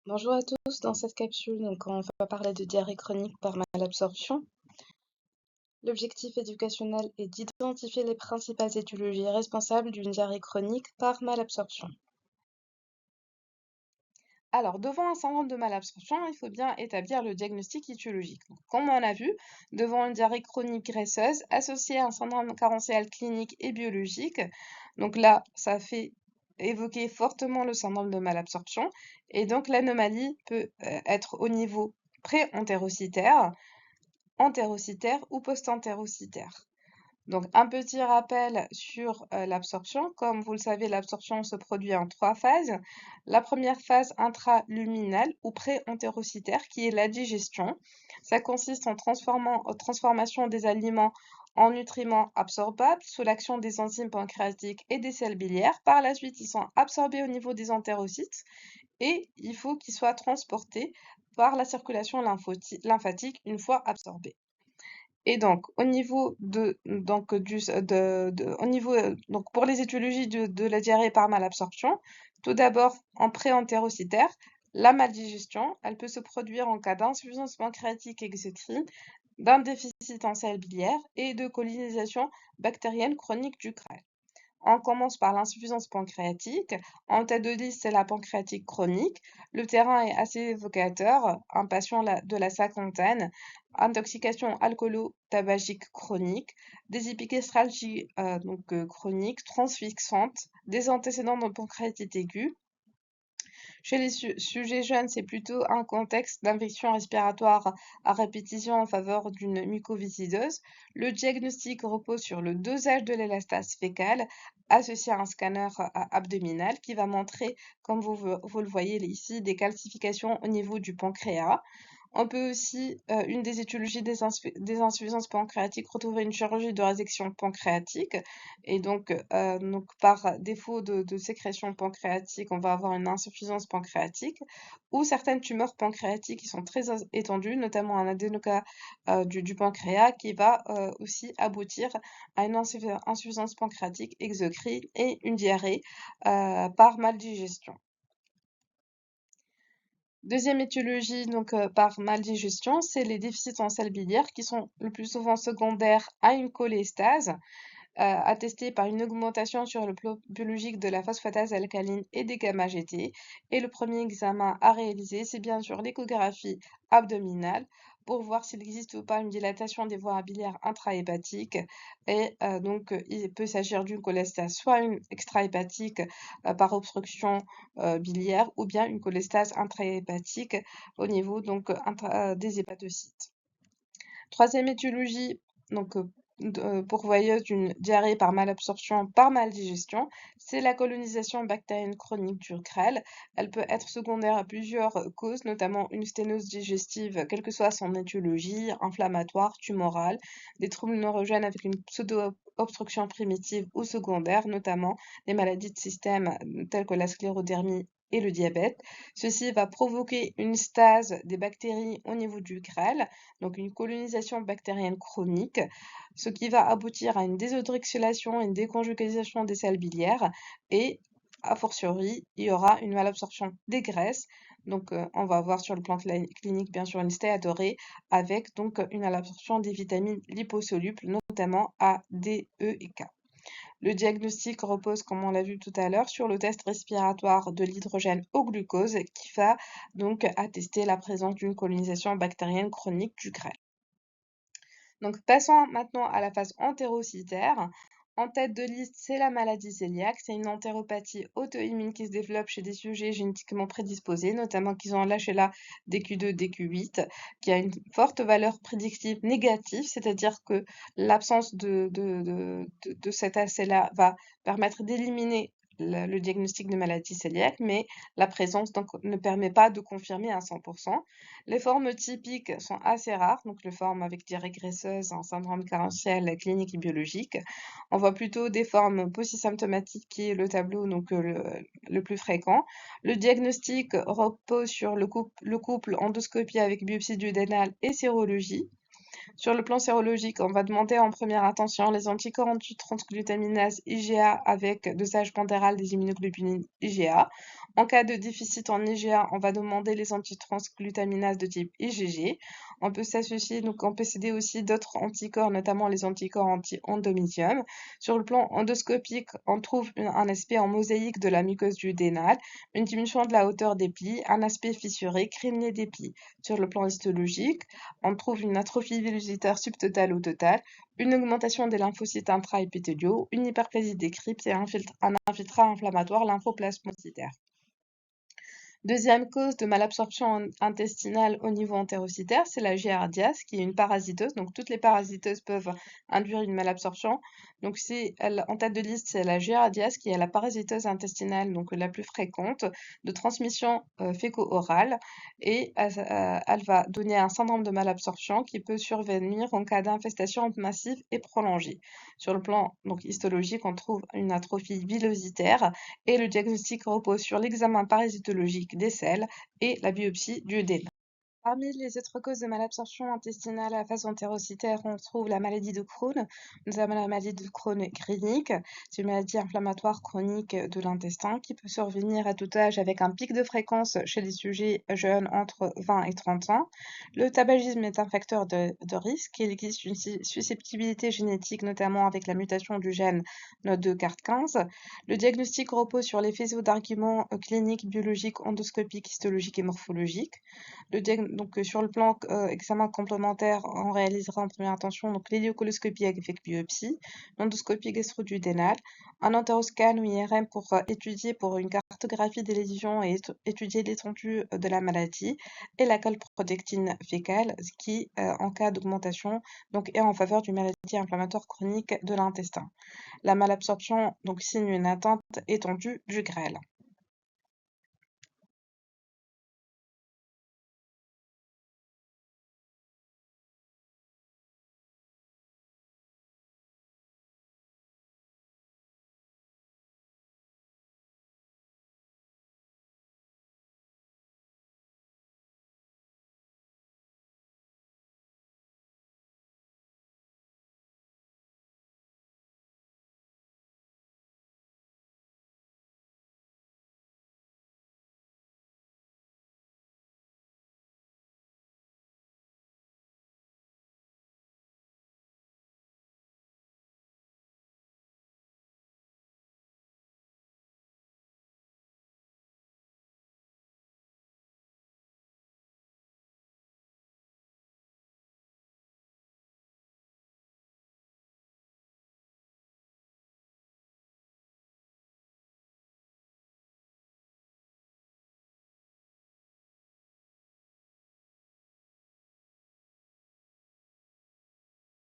Bonjour à tous, dans cette capsule, on va parler de diarrhée chronique par malabsorption. L'objectif éducationnel est d'identifier les principales étiologies responsables d'une diarrhée chronique par malabsorption. Alors, devant un syndrome de malabsorption, il faut bien établir le diagnostic étiologique. Donc, comme on l'a vu, devant une diarrhée chronique graisseuse associée à un syndrome carentiel clinique et biologique, donc là, ça fait évoquer fortement le syndrome de malabsorption, et donc l'anomalie peut être au niveau pré-entérocytaire, entérocytaire ou post-entérocytaire. Donc, un petit rappel sur l'absorption. Comme vous le savez, l'absorption se produit en 3 phases. La première phase intraluminale ou pré-entérocytaire, qui est la digestion. Ça consiste en transformation des aliments en nutriments absorbables sous l'action des enzymes pancréatiques et des sels biliaires. Par la suite, ils sont absorbés au niveau des entérocytes et il faut qu'ils soient transportés par la circulation lymphatique une fois absorbés. Et donc, au niveau donc pour les étiologies de la diarrhée par malabsorption, tout d'abord en pré-entérocytaire, la maldigestion, elle peut se produire en cas d'insuffisance pancréatique exocrine, d'un déficit en sels biliaires et de colonisation bactérienne chronique du GREL. On commence par l'insuffisance pancréatique. En tête de liste, c'est la pancréatite chronique. Le terrain est assez évocateur. Un patient de la cinquantaine, intoxication alcoolo-tabagique chronique, des épigastralgies chroniques, transfixantes, des antécédents de pancréatite aiguë. Chez les sujets jeunes, c'est plutôt un contexte d'infection respiratoire à répétition en faveur d'une mucoviscidose. Le diagnostic repose sur le dosage de l'élastase fécale associé à un scanner abdominal qui va montrer, comme vous le voyez ici, des calcifications au niveau du pancréas. On peut aussi, une des étiologies des insuffisances pancréatiques, retrouver une chirurgie de résection pancréatique. Et donc par défaut de sécrétion pancréatique, on va avoir une insuffisance pancréatique ou certaines tumeurs pancréatiques qui sont très étendues, notamment un adénocarcinome du pancréas qui va aussi aboutir à une insuffisance pancréatique exocrine et une diarrhée par maldigestion. Deuxième étiologie par maldigestion, c'est les déficits en sels biliaires qui sont le plus souvent secondaires à une cholestase, attestée par une augmentation sur le plan biologique de la phosphatase alcaline et des gamma-GT. Et le premier examen à réaliser, c'est bien sûr l'échographie abdominale pour voir s'il existe ou pas une dilatation des voies biliaires intrahépatiques. Et il peut s'agir d'une cholestase, soit une extrahépatique par obstruction biliaire, ou bien une cholestase intrahépatique au niveau des hépatocytes. Troisième étiologie, donc pourvoyeuse d'une diarrhée par malabsorption, par maldigestion, c'est la colonisation bactérienne chronique du GREL. Elle peut être secondaire à plusieurs causes, notamment une sténose digestive, quelle que soit son étiologie, inflammatoire, tumorale, des troubles neurogènes avec une pseudo-obstruction primitive ou secondaire, notamment les maladies de système telles que la sclérodermie et le diabète. Ceci va provoquer une stase des bactéries au niveau du GREL, donc une colonisation bactérienne chronique, ce qui va aboutir à une déshydroxylation et une déconjugalisation des sels biliaires et, a fortiori, il y aura une malabsorption des graisses. Donc, on va avoir sur le plan clinique, bien sûr, une stéatorée avec donc une malabsorption des vitamines liposolubles, notamment A, D, E et K. Le diagnostic repose, comme on l'a vu tout à l'heure, sur le test respiratoire de l'hydrogène au glucose qui va donc attester la présence d'une colonisation bactérienne chronique du GREL. Donc passons maintenant à la phase entérocytaire. En tête de liste, c'est la maladie cœliaque. C'est une entéropathie auto-immune qui se développe chez des sujets génétiquement prédisposés, notamment qui ont un HLA DQ2, DQ8, qui a une forte valeur prédictive négative, c'est-à-dire que l'absence de cet HLA va permettre d'éliminer le diagnostic de maladie cœliaque, mais la présence ne permet pas de confirmer à 100%. Les formes typiques sont assez rares, donc les formes avec diarrhée graisseuse, un syndrome carentiel clinique et biologique. On voit plutôt des formes polysymptomatiques qui est le tableau le plus fréquent. Le diagnostic repose sur le couple endoscopie avec biopsie duodénale et sérologie. Sur le plan sérologique, on va demander en première intention les anticorps anti-transglutaminase IgA avec dosage pondéral des immunoglobulines IgA. En cas de déficit en IgA, on va demander les antitransglutaminases de type IgG. On peut s'aider aussi d'autres anticorps, notamment les anticorps anti-endométrium. Sur le plan endoscopique, on trouve un aspect en mosaïque de la muqueuse duodénale, une diminution de la hauteur des plis, un aspect fissuré, crémier des plis. Sur le plan histologique, on trouve une atrophie villositaire subtotale ou totale, une augmentation des lymphocytes intraépithéliaux, une hyperplasie des cryptes et un infiltrat inflammatoire lymphoplasmocytaire. Deuxième cause de malabsorption intestinale au niveau entérocytaire, c'est la giardiase, qui est une parasiteuse. Donc, toutes les parasiteuses peuvent induire une malabsorption. Donc, en tête de liste, c'est la giardiase qui est la parasiteuse intestinale, donc la plus fréquente, de transmission féco-orale. Et elle va donner un syndrome de malabsorption qui peut survenir en cas d'infestation massive et prolongée. Sur le plan donc, histologique, on trouve une atrophie villositaire et le diagnostic repose sur l'examen parasitologique des selles et la biopsie du duodénum. Parmi les autres causes de malabsorption intestinale à phase entérocytaire, on trouve la maladie de Crohn, notamment la maladie de Crohn clinique. C'est une maladie inflammatoire chronique de l'intestin qui peut survenir à tout âge avec un pic de fréquence chez les sujets jeunes entre 20 et 30 ans. Le tabagisme est un facteur de risque. Il existe une susceptibilité génétique, notamment avec la mutation du gène NOD2-CART15. Le diagnostic repose sur les faisceaux d'arguments cliniques, biologiques, endoscopiques, histologiques et morphologiques. Sur le plan examen complémentaire, on réalisera en première intention donc l'héliocoloscopie avec biopsie, l'endoscopie gastro-duodénale, un entéroscan ou IRM pour étudier pour une cartographie des lésions et étudier l'étendue de la maladie, et la calprotectine fécale, ce qui, en cas d'augmentation, donc est en faveur d'une maladie inflammatoire chronique de l'intestin. La malabsorption donc signe une atteinte étendue du grêle.